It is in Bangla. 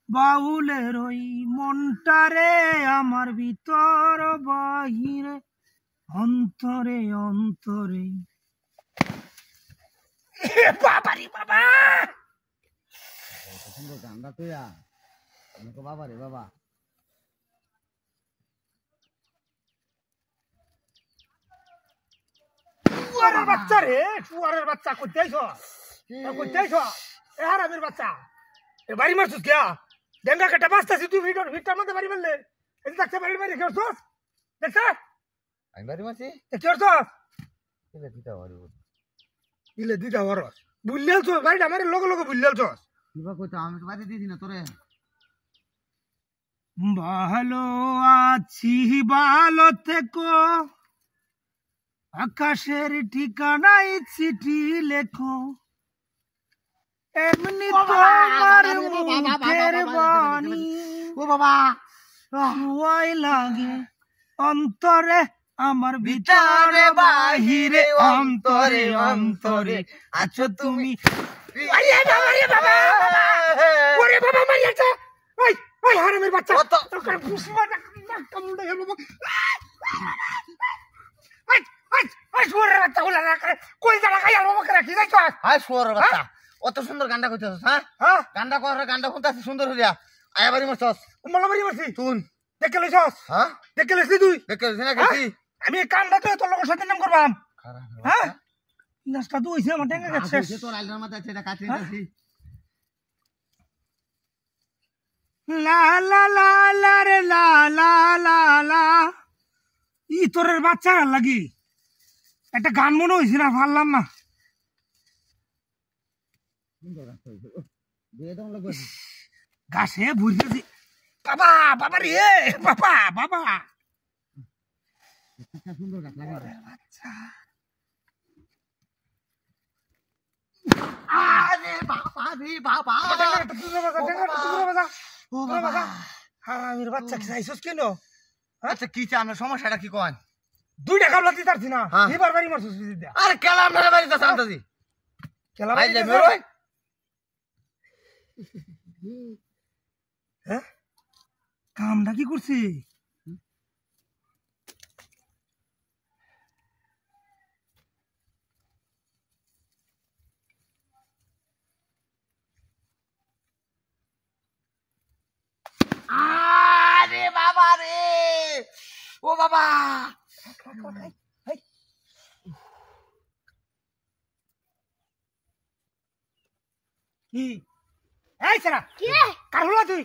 বাউলের ওই মনটারে আমার ভিতর বাহিরে অন্তরে অন্তরে। বাবারে বাবা গান্ডা তুইয়া বাবা রে বাবা শুয়ারের বাচ্চা রে, শুয়ারের বাচ্চা কইতে আইছো? কইতে আইছো? এ হারামের বাচ্চা, এ বাড়ি মারছিস কে? ডেঙ্গা কাটা বাঁচতাছিস তুই ভিটার মধ্যে বাড়ি মারলে। এই দেখতে বাড়ি মারি কি করছিস? দেখছ? আমি বাড়ি মারছি কি করছিস? ইলে দুইটা বাড়ি ইলে দুইটা হরস বুঝলেছ বাড়িটা আমার লগে লগে বুঝলেছ। কিবা কইতা আমি তো বাড়ি দিছি না তোরে। ভালো আছি ভালো থেকো, আকাশের ঠিকানায় চিঠি লেখো, এমনি তোমার মুখের বাণী ও বাবা শুয়াই লাগে অন্তরে আমার ভিতরে বাহিরে অন্তরে অন্তরে আছো তুমি। আরে বাবা রে বাবা, ওরে বাবা মারিয়াছে। ওই ওই হারামের বাচ্চা তোর খুশিবা কামড়ে গেল। আই আই আই শুয়ারের বাচ্চা গুলা রাখে কই জায়গা খাই আর বাবা করে কি যাইছো? হাই শুয়ারের বাচ্চা অত সুন্দর গান্ডা কইতেছস? হ্যাঁ গান্ডা করে গান্ডা কোনটা সুন্দর হইয়া আয়া বাড়ি মারছস? মালা বাড়ি মারছি তুই দেখে লইছস? হ্যাঁ দেখে লইছিস তুই? দেখে না গেছি আমি কামটা তো তোর লোকের সাথে নাম করবাম। হ্যাঁ নাস্তা তো হইছে আমার টেঙ্গা গেছে তোর আইলার মাথা আছে এটা কাটে দিছি। লা লা লা লা রে লা লা লা লা। ই তোরের বাচ্চা লাগি একটা গান মনে হইছে না, পারলাম না। গাছে বুঝতেছি বাবা বাবা রে বাবা বাবা সুন্দর গাছ লাগে আচ্ছা। আরে বাবা রে বাবা হারামির বাচ্চা কি চাইছস কেন? আচ্ছা কি চান সমস্যাটা কি কন? দুইটা কামলা দিতে পারছি না, এবার বাড়ি মারছস বিদিদা। আরে কেলা আপনার বাড়িতে শান্তাজি কেলা ভাই বাড়ি যাবে রই। হ্যাঁ কামটা কি করছি? আরে বাবা রে ও বাবা কি এই সারা কি কারুলা তুই